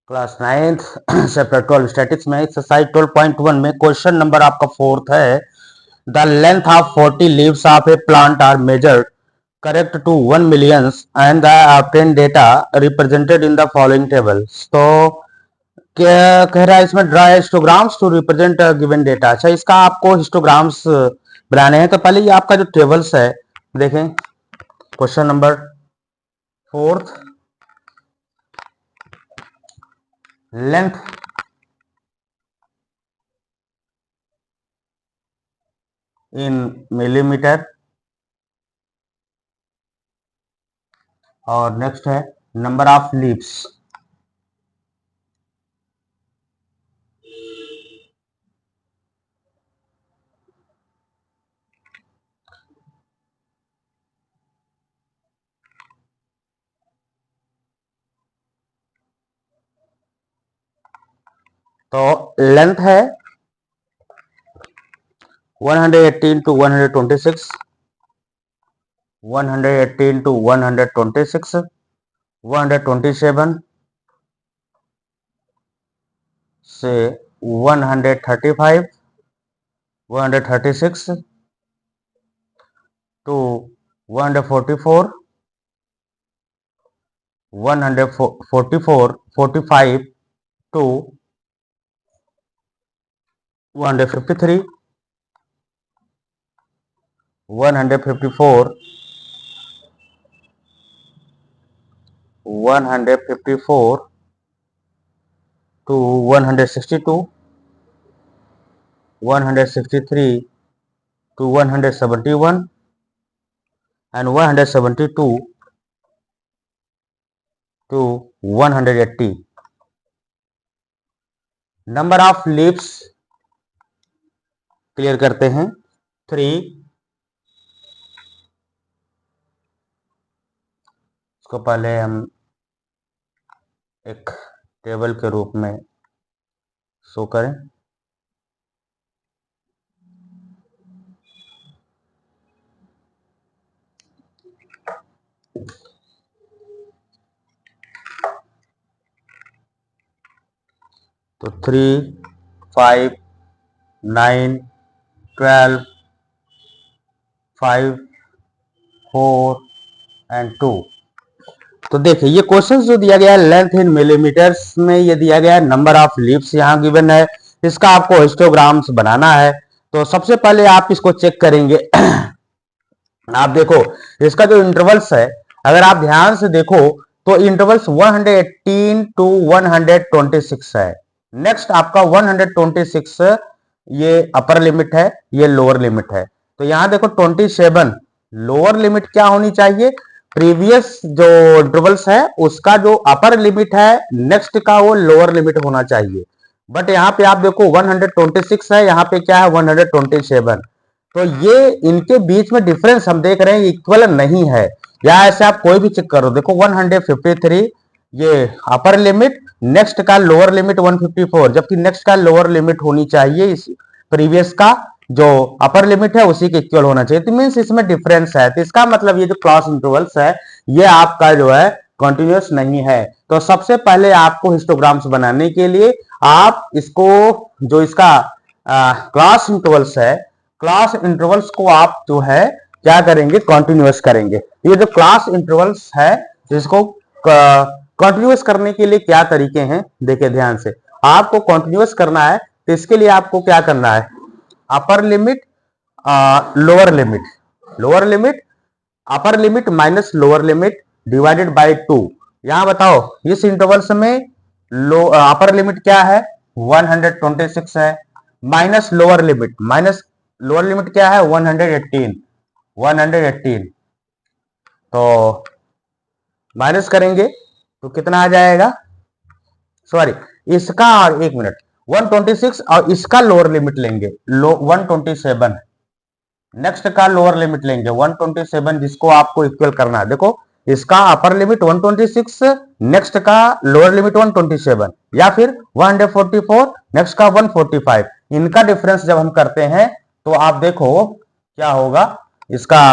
Class 9th chapter 12 statistics में exercise 12.1 में question number आपका 4th है। The length of 40 leaves of a plant are measured correct to 1 millions and the obtain data represented in the following tables. तो क्या कह रहा है इसमें, draw histograms to represent given data. अच्छा, इसका आपको हिस्टोग्राम्स बनाने हैं। तो पहले ये आपका जो टेबल्स है देखें, question number 4th, length in millimetre और नेक्स्ट है नंबर ऑफ लीव्स। तो लेंथ है 118 to 126, 118 to 126, 127 से 135, 136 to 144, 144, 45 to 153, 154, 154 to 162, 163 to 171 and 172 to 180. Number of leaves clear करते हैं 3। इसको पहले हम एक टेबल के रूप में शो करें। तो 3, 5, 9, 12, 5, 4 एंड 2। तो देखिए ये क्वेश्चन जो दिया गया है लेंथ इन मिलीमीटर्स में, ये दिया गया है, नंबर ऑफ लीव्स यहाँ गिवन है, इसका आपको हिस्टोग्राम्स बनाना है। तो सबसे पहले आप इसको चेक करेंगे। आप देखो इसका जो इंटरवल्स है, अगर आप ध्यान से देखो तो इंटरवल्स 118 टू 126 है। नेक्स्ट आपका 126 ये अपर लिमिट है, ये लोअर लिमिट है। तो यहां देखो 27 लोअर लिमिट क्या होनी चाहिए, प्रीवियस जो इंटरवल्स है उसका जो अपर लिमिट है नेक्स्ट का वो लोअर लिमिट होना चाहिए। बट यहाँ पे आप देखो 126 है, यहाँ पे क्या है 127। तो ये इनके बीच में डिफरेंस हम देख रहे हैं इक्वल नहीं है। या ऐसे आप कोई भी चेक करो, देखो 153 ये अपर लिमिट, नेक्स्ट का लोअर लिमिट 154, जबकि नेक्स्ट का लोअर लिमिट होनी चाहिए इस प्रीवियस का जो अपर लिमिट है उसी के इक्वल होना चाहिए। तो मीन्स इसमें डिफरेंस है। तो इसका मतलब ये जो क्लॉज इंटरवल्स है ये आपका जो है कंटिन्यूअस नहीं है। तो सबसे पहले आपको हिस्टोग्राम्स बनाने के लिए आप इसको जो इसका क्लॉज इंटरवल्स है, क्लास इंटरवल्स को आप जो है क्या करेंगे, कंटिन्यूअस करेंगे। ये जो क्लास इंटरवल्स है जिसको कंटिन्यूअस करने के लिए क्या तरीके हैं देखिए ध्यान से। आपको कंटिन्यूअस करना है तो इसके लिए आपको क्या करना है, upper limit lower limit, lower limit upper limit minus lower limit divided by 2। यहां बताओ इस इंटरवल्स में अपर लिमिट क्या है 126 है, minus lower limit, minus lower limit क्या है 118, 118। तो माइनस करेंगे तो कितना आ जाएगा, सॉरी इसका, और 1 मिनट, 126 और इसका लोअर लिमिट लेंगे 127, नेक्स्ट का लोअर लिमिट लेंगे 127 जिसको आपको इक्वल करना है। देखो इसका अपर लिमिट 126, नेक्स्ट का लोअर लिमिट 127, या फिर 144, नेक्स्ट का 145। इनका डिफरेंस जब हम करते हैं तो आप देखो क्या होगा, इसका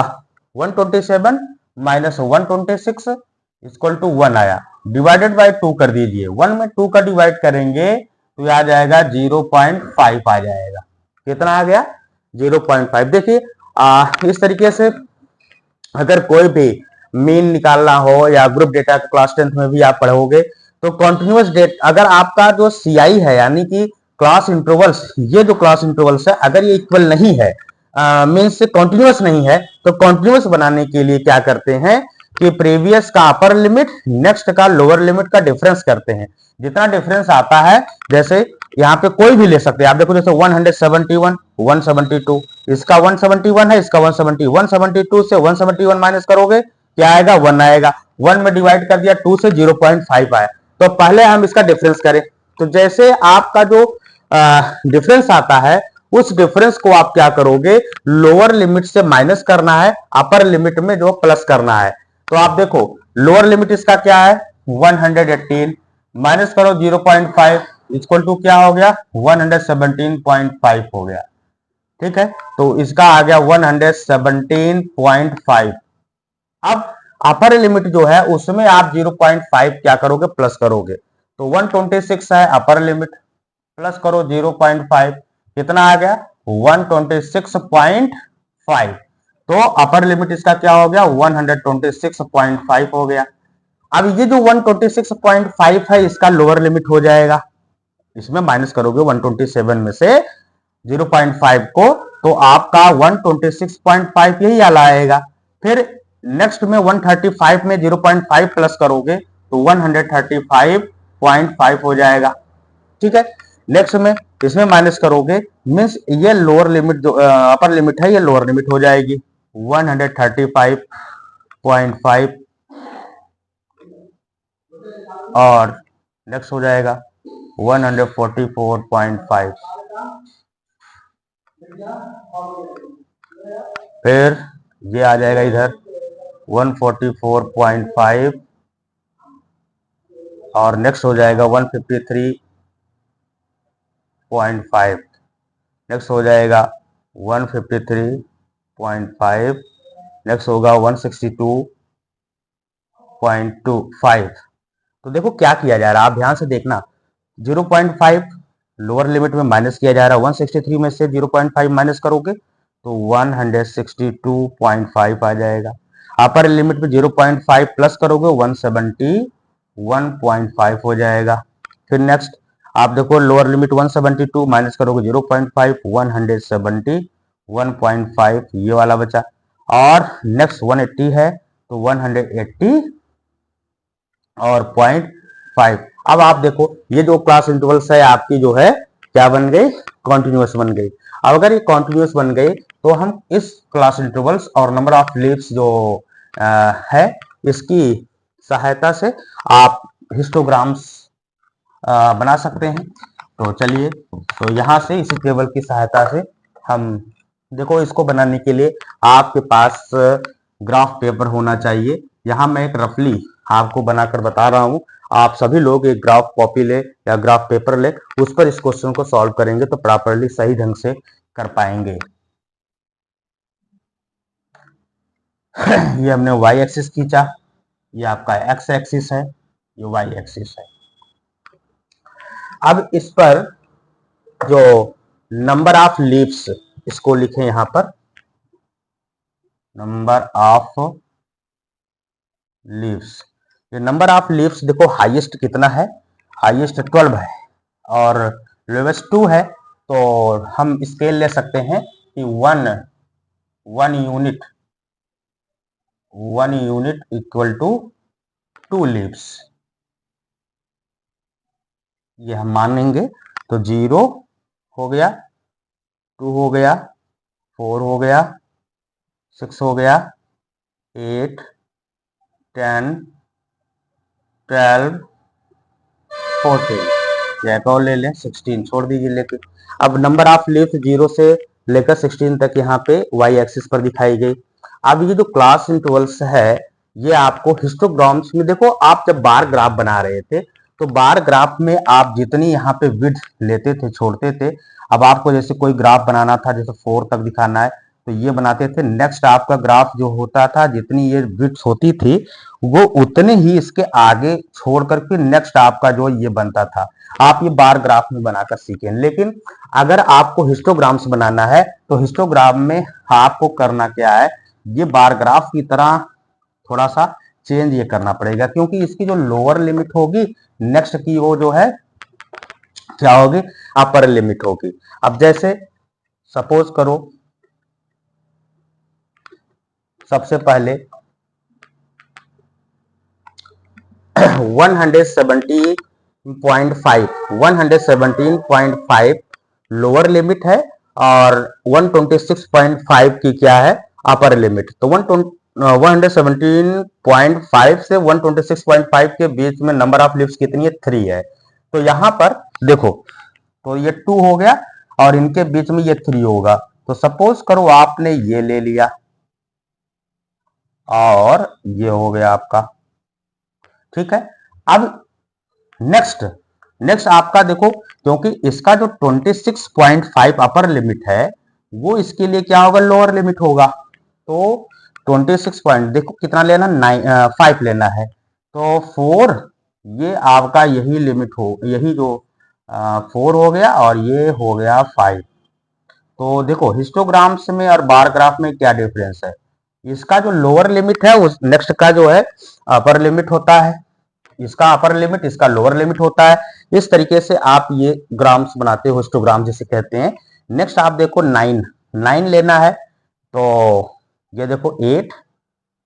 127 माइनस 126 इक्वल टू 1 आया। डिवाइडेड बाय 2 कर दीजिए। 1 में 2 का डिवाइड करेंगे तो आ जाएगा 0.5 आ जाएगा। कितना आ गया? 0.5। देखिए इस तरीके से अगर कोई भी मीन निकालना हो या ग्रुप डेटा क्लास 10th में भी आप पढ़ोगे तो कॉन्टिन्यूअस डेट, अगर आपका जो सीआई है यानी कि क्लास इंटरवल्स, ये जो क्लास इंटरवल्स है अगर ये इक्वल नहीं है, मीन्स कॉन्टिन्यूअस नहीं है, तो कॉन्टिन्यूअस बनाने के लिए क्या करते हैं कि प्रीवियस का अपर लिमिट नेक्स्ट का लोअर लिमिट का डिफरेंस करते हैं। जितना डिफरेंस आता है, जैसे यहाँ पे कोई भी ले सकते हैं आप, देखो जैसे 171 172, इसका 171 है, इसका 170, 172 से 171 माइनस करोगे क्या आएगा? 1 आएगा। 1 में डिवाइड कर दिया 2 से 0.5 आया। तो पहले हम इसका डिफरेंस करें, तो जैसे आपका जो डिफरेंस आता है उस डिफरेंस को आप क्या करोगे? लोअर लिमिट से माइनस करना है, अपर लिमिट में जो प्लस करना है। तो आप देखो लोअर लिमिट इसका क्या है? 118 माइनस करो 0.5 इक्वल टू क्या हो गया? 117.5 हो गया। ठीक है, तो इसका आ गया 117.5। अब अपर लिमिट जो है उसमें आप 0.5 क्या करोगे? प्लस करोगे। तो 126 है अपर लिमिट, प्लस करो 0.5, कितना आ गया? 126.5। तो अपर लिमिट इसका क्या हो गया? 126.5 हो गया। अब ये जो 126.5 है इसका लोअर लिमिट हो जाएगा, इसमें माइनस करोगे 127 में से 0.5 को, तो आपका 126.5 यही आला आएगा। फिर नेक्स्ट में 135 में 0.5 प्लस करोगे तो 135.5 हो जाएगा। ठीक है, नेक्स्ट में इसमें माइनस करोगे, मीन्स ये लोअर लिमिट जो अपर लिमिट है ये लोअर लिमिट हो जाएगी 135.5, और नेक्स्ट हो जाएगा 144.5। फिर ये आ जाएगा इधर 144.5, और नेक्स्ट हो जाएगा 153.5, नेक्स्ट हो जाएगा 153.5, नेक्स्ट होगा 162.25। तो देखो क्या किया जा रहा है, आप ध्यान से देखना। 0.5 लोअर लिमिट में माइनस किया जा रहा है, 163 में से 0.5 माइनस करोगे तो 162.5 आ जाएगा। अपर लिमिट में 0.5 प्लस करोगे 171.5 हो जाएगा। फिर नेक्स्ट आप देखो लोअर लिमिट 172 माइनस करोगे 0.5, 171.5 ये वाला बचा, और नेक्स्ट 180 है तो 180 और 0.5। अब आप देखो ये जो क्लास इंटरवल्स है आपकी जो है क्या बन गई? कॉन्टिन्यूअस बन गई। अब अगर ये कॉन्टिन्यूअस बन गई तो हम इस क्लास इंटरवल्स और नंबर ऑफ लीव्स जो है इसकी सहायता से आप हिस्टोग्राम्स बना सकते हैं। तो चलिए, तो यहाँ से इसी टेबल की सहायता से हम देखो, इसको बनाने के लिए आपके पास ग्राफ पेपर होना चाहिए। यहाँ मैं एक रफली आपको बनाकर बता रहा हूँ, आप सभी लोग एक ग्राफ कॉपी ले या ग्राफ पेपर ले, उस पर इस क्वेश्चन को सॉल्व करेंगे तो प्रॉपरली सही ढंग से कर पाएंगे। ये हमने y एक्सिस खींचा, ये आपका x एक्सिस है, ये y एक्सिस है। अब इस पर जो नंबर ऑफ लीव्स, इसको लिखें यहां पर, नंबर ऑफ लीव्स। ये नंबर ऑफ लीव्स देखो हाईएस्ट कितना है? हाईएस्ट 12 है और लोवेस्ट 2 है। तो हम स्केल ले सकते हैं कि one unit equal to 2 leaves, ये हम मानेंगे। तो 0 हो गया, 2 हो गया, 4 हो गया, 6 हो गया, 8, 10, 12, 14, एक और ले लें, 16 छोड़ दीजिए लेके। अब नंबर ऑफ लीव्स 0 से लेकर 16 तक यहाँ पे y एक्सिस पर दिखाई गई। अब ये जो क्लास इंटरवल्स है ये आपको हिस्टोग्राम्स में, देखो आप जब बार ग्राफ बना रहे थे तो बार ग्राफ में आप जितनी यहाँ पे विड्थ लेते थे छोड़ते थे। अब आपको जैसे कोई ग्राफ बनाना था, जैसे 4 तक दिखाना है तो ये बनाते थे। नेक्स्ट आपका ग्राफ जो होता था, जितनी ये विड्थ होती थी वो उतने ही इसके आगे छोड़ करके नेक्स्ट आपका जो ये बनता था। आप ये बार ग्राफ में बनाकर सीखें। लेकिन अगर आपको हिस्टोग्राम्स बनाना है तो हिस्टोग्राम में आपको करना क्या है, ये बार ग्राफ की तरह थोड़ा सा चेंज ये करना पड़ेगा, क्योंकि इसकी जो लोअर लिमिट होगी नेक्स्ट की वो जो है क्या होगी, अपर लिमिट होगी। अब जैसे सपोज करो सबसे पहले 117.5 लोअर लिमिट है और 126.5 की क्या है, अपर लिमिट। तो 117.5 से 126.5 के बीच में नंबर ऑफ लीव्स कितनी है, 3 है। तो यहां पर देखो, तो ये 2 हो गया और इनके बीच में ये 3 होगा। तो सपोज करो आपने ये ले लिया और ये हो गया आपका, ठीक है। अब नेक्स्ट आपका देखो, क्योंकि इसका जो 26.5 अपर लिमिट है वो इसके लिए क्या होगा, लोअर लिमिट होगा। तो 26 पॉइंट देखो कितना लेना, 5 लेना है। तो 4 ये आपका यही लिमिट हो, यही जो 4 हो गया और ये हो गया 5। तो देखो हिस्टोग्राम्स में और बार ग्राफ में क्या डिफरेंस है, इसका जो लोअर लिमिट है उस नेक्स्ट का जो है अपर लिमिट होता है, इसका अपर लिमिट इसका लोअर लिमिट होता है। इस तरीके से आप ये ग्राम्स बनाते हो, हिस्टोग्राम जिसे कहते हैं। नेक्स्ट आप देखो 9 लेना है। तो ये देखो 8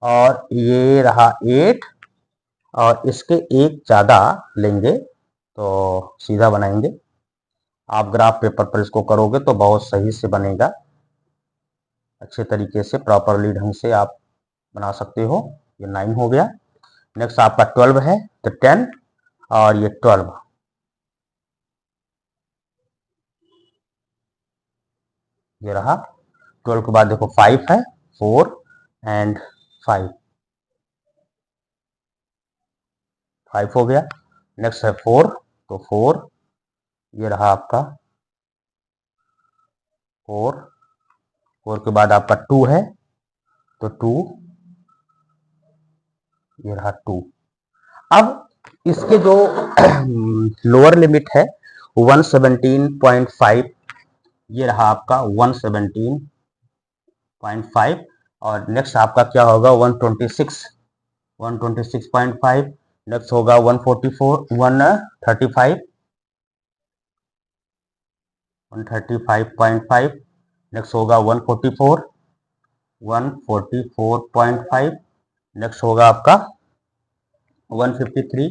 और ये रहा 8 और इसके एक ज्यादा लेंगे तो सीधा बनाएंगे। आप ग्राफ पेपर पर इसको करोगे तो बहुत सही से बनेगा, अच्छे तरीके से प्रॉपरली ढंग से आप बना सकते हो। ये 9 हो गया। नेक्स्ट आपका 12 है, तो 10 और ये 12, ये रहा। 12 के बाद देखो 5 है, 4 एंड 5, 5 हो गया। नेक्स्ट है 4, तो 4 ये रहा आपका 4, 4 के बाद आपका 2 है, तो 2 ये रहा 2। अब इसके जो लोअर लिमिट है 117.5, ये रहा आपका 117.5 और नेक्स्ट आपका क्या होगा 126.5। नेक्स्ट होगा 144, 135, 135.5। नेक्स्ट होगा 144, 144.5। नेक्स्ट होगा आपका 153,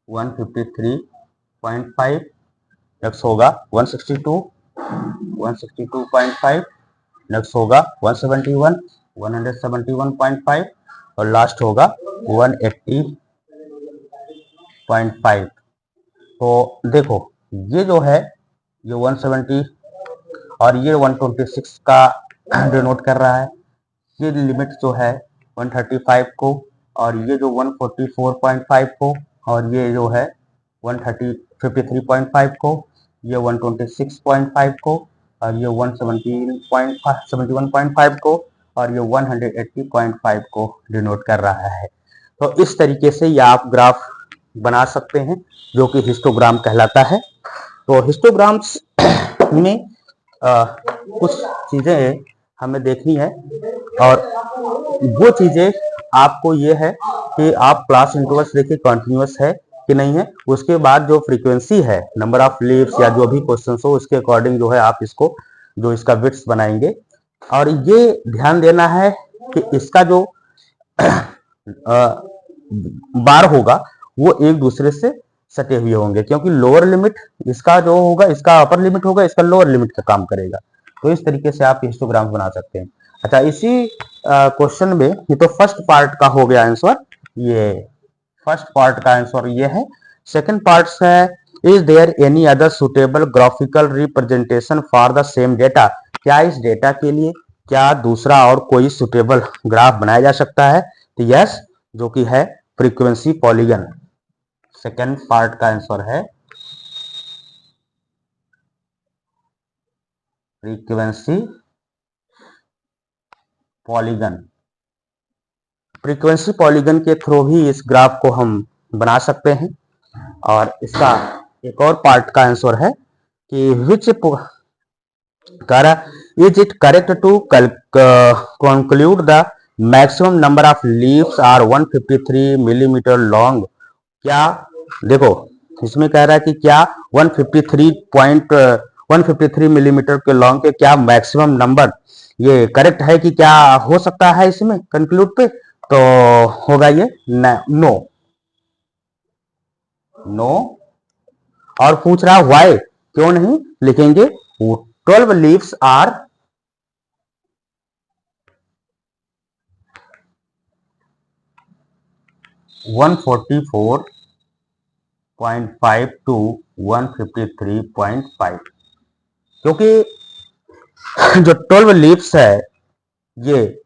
153.5। नेक्स्ट होगा 162, 162.5। नेक्स्ट होगा 171, 171.5 और लास्ट होगा 180.5। तो देखो ये जो है ये 170 और ये 126 का डिनोट कर रहा है। ये लिमिट जो है 135 को और ये जो 144.5 को और ये जो है 153.5 को, ये 126.5 को और ये 171.5 को और ये 180.5 को डिनोट कर रहा है। तो इस तरीके से ये आप ग्राफ बना सकते हैं जो कि हिस्टोग्राम कहलाता है। तो हिस्टोग्राम्स में कुछ चीजें हमें देखनी है और वो चीजें आपको ये है कि आप क्लास इंटरवल्स देखिए कंटिन्यूअस है कि नहीं है। उसके बाद जो फ्रीक्वेंसी है, नंबर ऑफ लीव्स या जो भी क्वेश्चन हो उसके अकॉर्डिंग जो है आप इसको जो इसका विड्थ बनाएंगे। और ये ध्यान देना है कि इसका जो बार होगा वो एक दूसरे से सटे हुए होंगे, क्योंकि लोअर लिमिट इसका जो होगा इसका अपर लिमिट होगा, इसका लोअर लिमिट का काम करेगा। तो इस तरीके से आप हिस्टोग्राम बना सकते हैं। अच्छा, इसी क्वेश्चन में ये तो फर्स्ट पार्ट का हो गया आंसर, ये फर्स्ट पार्ट का आंसर ये है। सेकंड पार्ट है is there any other suitable graphical representation for the same data, क्या इस डेटा के लिए क्या दूसरा और कोई सुटेबल ग्राफ बनाया जा सकता है। तो यस, जो कि है फ्रीक्वेंसी पॉलीगन। सेकंड पार्ट का आंसर है फ्रीक्वेंसी पॉलीगन, फ्रीक्वेंसी पॉलीगन के थ्रू भी इस ग्राफ को हम बना सकते हैं। और इसका एक और पार्ट का आंसर है कि which is it correct to conclude the maximum number of leaves are 153 millimetre long. क्या देखो इसमें कह रहा है कि क्या 153 मिलीमीटर के लॉन्ग के क्या मैक्सिमम नंबर, ये करेक्ट है कि क्या हो सकता है इसमें कंक्लूड पे, तो होगा ये नो, नो। और पूछ रहा व्हाई, क्यों नहीं लिखेंगे, 12 लीव्स आर 144.5 टू 153.5, क्योंकि जो 12 लीव्स है ये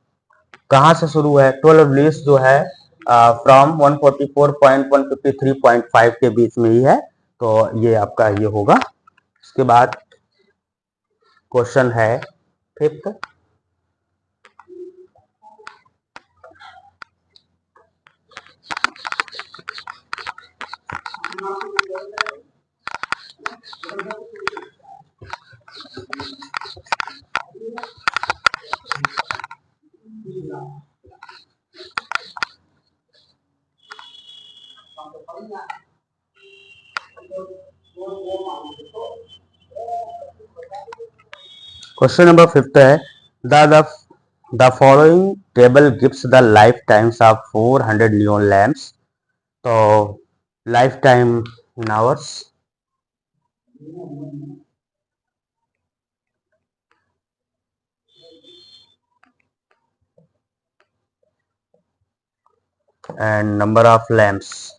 कहां से शुरू है, 12 लीव्स जो है फ्रॉम 144.153.5 के बीच में ही है, तो ये आपका ये होगा। इसके बाद क्वेश्चन है फिफ्थ, क्वेश्चन नंबर फिफ्थ है the following table gives the life times of 400 neon lamps. तो life time in hours, and number of lamps,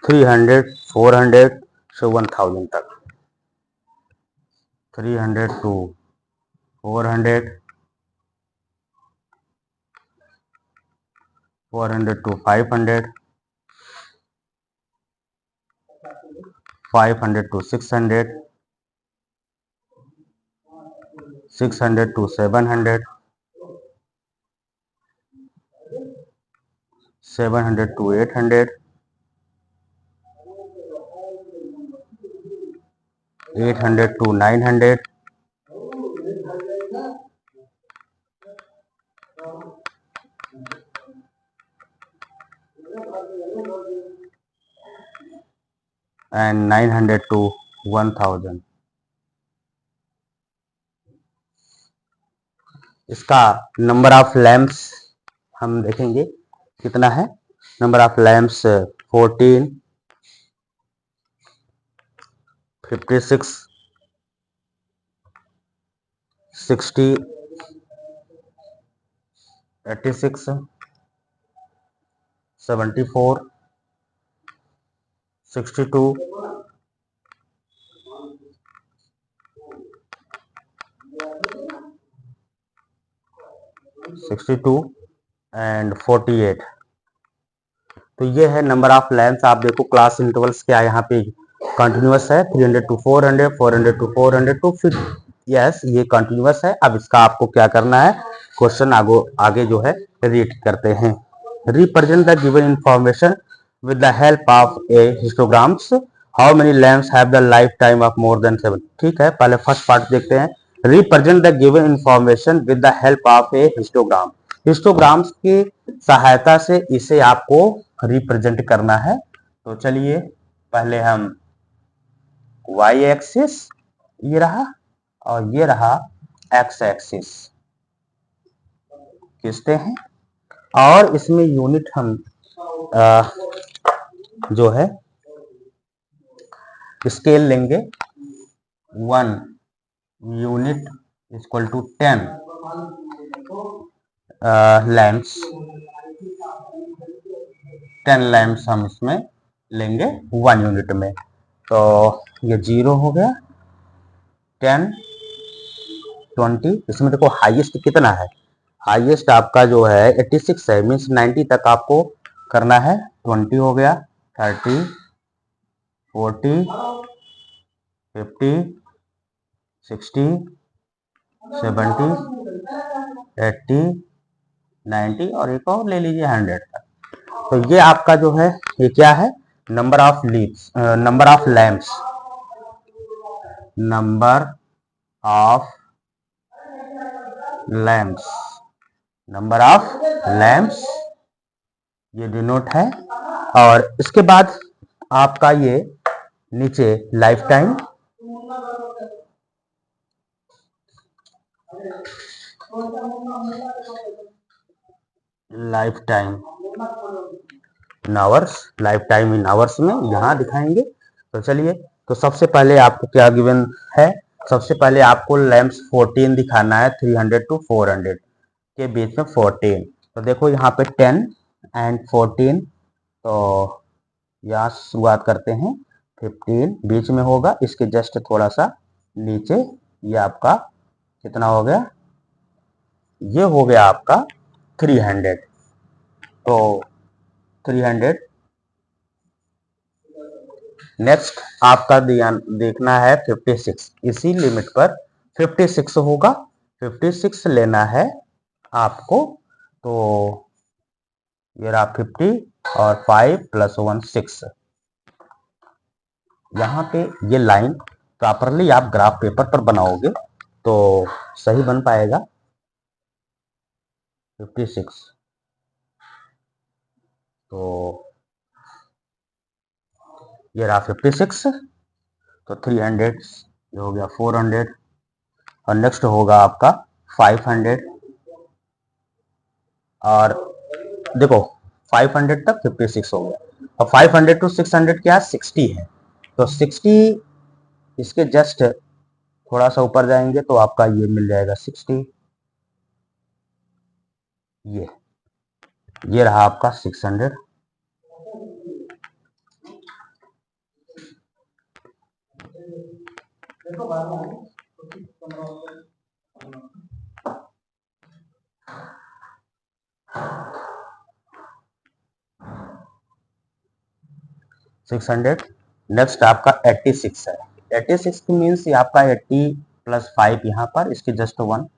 300 400 से 1000 तक, 300 to 400, 400 to 500, 500 to 600, 600 to 700, 700 to 800, 800 to 900, 900 to 1000। इसका नंबर ऑफ लैम्प्स हम देखेंगे कितना है। Number of lamps 14, 56, 60, 86, 74, 62, 62 and 48। तो ये है नंबर ऑफ लैम्प्स। आप देखो क्लास इंटरवल्स क्या यहाँ पे कंटिन्यूअस है, 300 to 400, 400 to 400 to फिर यस ये कंटिन्यूअस है। अब इसका आपको क्या करना है, क्वेश्चन आगे जो है रीड करते हैं। Represent the given information with the help of A histograms, how many lamps have the life time of more than 7। ठीक है, पहले फर्स्ट पार्ट देखते हैं। Represent the given information with the help of A histogram, histograms की सहायता से इसे आपको रिप्रेजेंट करना है। तो चलिए पहले हम y एक्सिस ये रहा और ये रहा x एक्सिस खींचते हैं और इसमें यूनिट हम जो है स्केल लेंगे 1 unit equal to 10 lamps, 10 lamps हम इसमें लेंगे 1 यूनिट में। तो ये 0 हो गया, 10, 20, इसमें देखो हाईएस्ट कितना है, हाईएस्ट आपका जो है 86 है, मीन्स 90 तक आपको करना है। 20 हो गया, 30, 40, 50, 60, 70, 80, 90 और एक और ले लीजिए 100 तक। तो ये आपका जो है ये क्या है, number of leaves, number of lamps, number of lamps, number of lamps ये डिनोट है। और इसके बाद आपका ये नीचे life time, life time in hours, life time in hours में यहां दिखाएंगे। तो चलिए, तो सबसे पहले आपको क्या गिवन है, सबसे पहले आपको लैम्प्स 14 दिखाना है, 300 to 400 के बीच में 14। तो देखो यहाँ पे 10 एंड 14, तो यहाँ शुरुआत करते हैं, 15 बीच में होगा, इसके जस्ट थोड़ा सा नीचे ये आपका कितना हो गया, ये हो गया आपका 300। तो 300 नेक्स्ट आपका देखना है 56, इसी लिमिट पर 56 होगा, 56 लेना है आपको। तो ये रहा 50 और 5 + 1 6। यहाँ पे ये लाइन प्रॉपरली आप ग्राफ पेपर पर बनाओगे तो सही बन पाएगा। 56, तो ये रहा 56, तो 300 ये हो गया 400, और नेक्स्ट होगा आपका 500। और देखो 500 तक 56 हो गया, और 500 to 600 क्या 60 है, तो 60 इसके जस्ट थोड़ा सा ऊपर जाएंगे तो आपका ये मिल जाएगा 60। ये रहा आपका 600। नेक्स्ट आपका 86 है, 86 मीन्स आपका 80 + 5 यहाँ पर, इसके जस्ट 1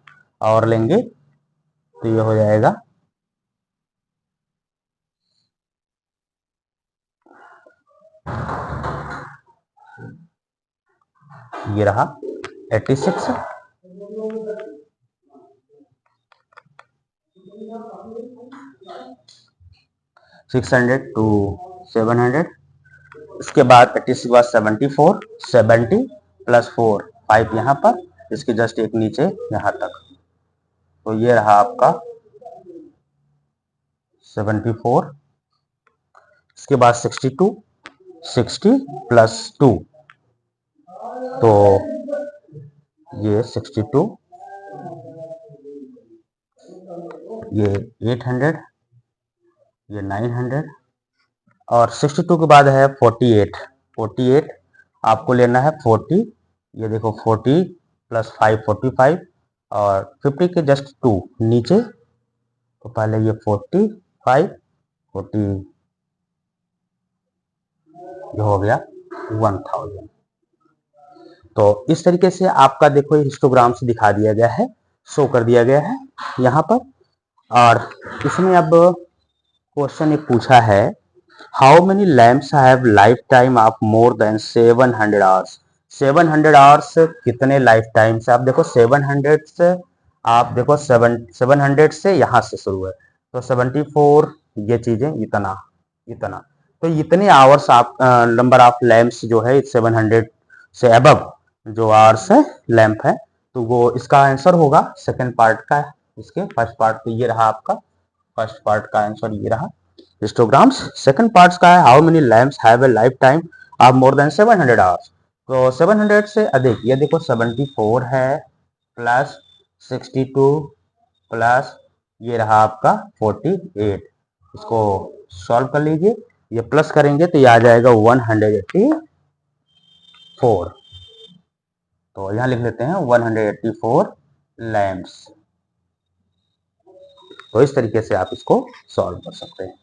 और लेंगे तो ये हो जाएगा ये रहा 86। 600 to 700, इसके बाद 86 के बाद 74, 70 + 4 5 यहाँ पर, इसके जस्ट एक नीचे यहाँ तक। तो ये रहा आपका 74। इसके बाद 62, 60 + 2, तो ये 62, ये 800, ये 900, और 62 के बाद है 48। 48 आपको लेना है 40, ये देखो 40 + 5 45, और 50 के जस्ट 2 नीचे, तो पहले ये 45 40, ये हो गया 1000। तो इस तरीके से आपका देखो हिस्टोग्राम से दिखा दिया गया है, शो कर दिया गया है यहाँ पर। और इसमें अब क्वेश्चन एक पूछा है, how many lamps have life time of more than 700 hours. 700 hours कितने लाइफ टाइम से, आप देखो 700 से, आप देखो 700 से यहाँ से शुरू है, तो 74 ये चीजें इतना इतना, तो इतने आवर्स आप नंबर ऑफ लैम्प्स जो है 700 से अबव जो आवर्स है लैंप है, तो वो इसका आंसर होगा सेकंड पार्ट का। इसके फर्स्ट पार्ट तो ये रहा आपका, फर्स्ट पार्ट का आंसर ये रहा हिस्टोग्राम्स। सेकंड पार्ट का है how many lamps have a life time of more than 700 hours. तो 700 से अधिक, ये देखो 74 है प्लस 62 प्लस ये रहा आपका 48, इसको सॉल्व कर लीजिए, ये प्लस करेंगे तो ये आ जाएगा 184। तो यहां लिख लेते हैं 184 लैम्प्स। तो इस तरीके से आप इसको सॉल्व कर सकते हैं।